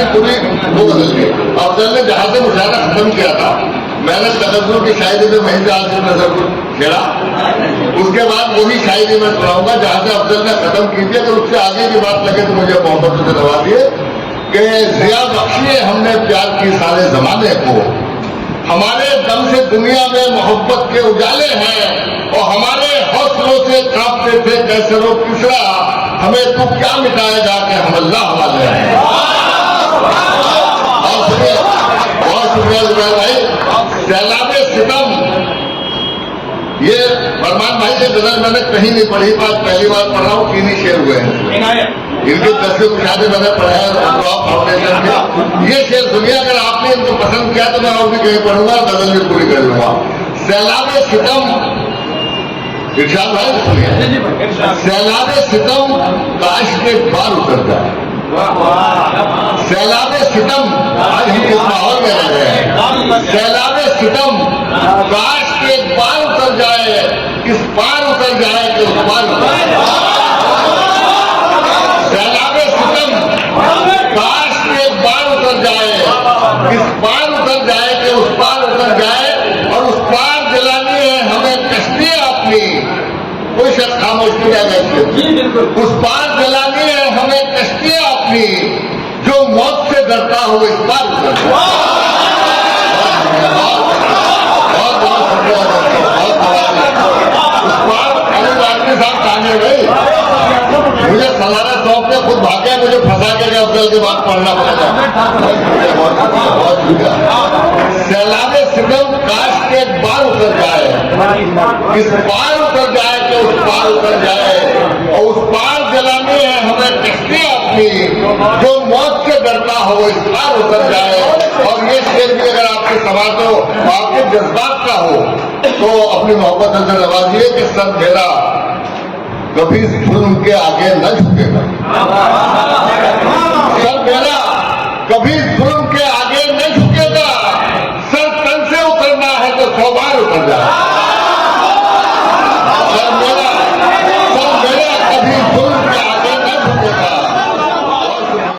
अपनी पूरी वो बदल दी। अफजल ने जहां से मुशायरा खत्म किया था, मैंने तगजुल की शायरी में वहीं से आज नजर को खेला, उसके बाद वही शायरी में सुनाऊंगा जहां से अफजल ने खत्म की थी। अगर उससे आगे की बात लगे तो मुझे मोहब्बत से दबा दिए कि जिया बख्शिए हमने प्यार की सारे जमाने को, हमारे दम से दुनिया में मोहब्बत के उजाले हैं, और हमारे हौसलों से कांपते थे कैसरो किसरा, हमें तू क्या मिटाएगा कि हम अल्लाह वाले हैं। बहुत शुक्रिया जुबैर भाई। सैलाबे सितम, ये फरमान भाई से गजल मैंने कहीं नहीं पढ़ी, बात पहली बार पढ़ रहा हूँ, 3 ही शेर हुए हैं इनके 10 कुशादे मैंने पढ़े हैं फाउंडेशन के। ये शेर सुनिए, अगर आपने इनको पसंद किया तो मैं और भी कहीं पढ़ूंगा, गजल भी पूरी कर लूंगा। सैलाबे सितम, इरशाद भाई सुनिए, सैलाबे सितम काश के बार उतर जाए, सैलाबे सितम, आज हम इस माहौल में रह रहे हैं, सैलाबे सितम काश के बार उतर जाए, इस पार उतर जाए कि उस पार उतर जाए। सैलाबे सितम काश के बार उतर जाए, इस पार उतर जाए कि उस पार उतर जाए, और उस पार दिलानी है हमें कश्ती अपनी, कोई शख्स खामोश नहीं रहेगा, उस पार दिलानी है हमें कश्ती अपनी, जो मौत से डरता हो इस पार उतर जाए। मुझे सलाना शौक ने खुद भाग्य मुझे फंसा के अफजल के बाद पढ़ना पड़ेगा। सैलाबे सितम काश के बार उतर जाए, इस पार उतर जाए कि उस पार उतर जाए, और उस पार जलानी है हमें कश्ती अपनी, जो मौत से डरता हो इस पार उतर जाए। और ये शेर भी अगर आपके समाज हो, आपके जज्बात का हो, तो अपनी मोहब्बत से नवाजिए कि सर मेरा कभी जुल्म के आगे न झुकेगा, सर मेरा कभी जुल्म के आगे न झुकेगा, सर तन से उतरना है तो 100 बार उतर जाए।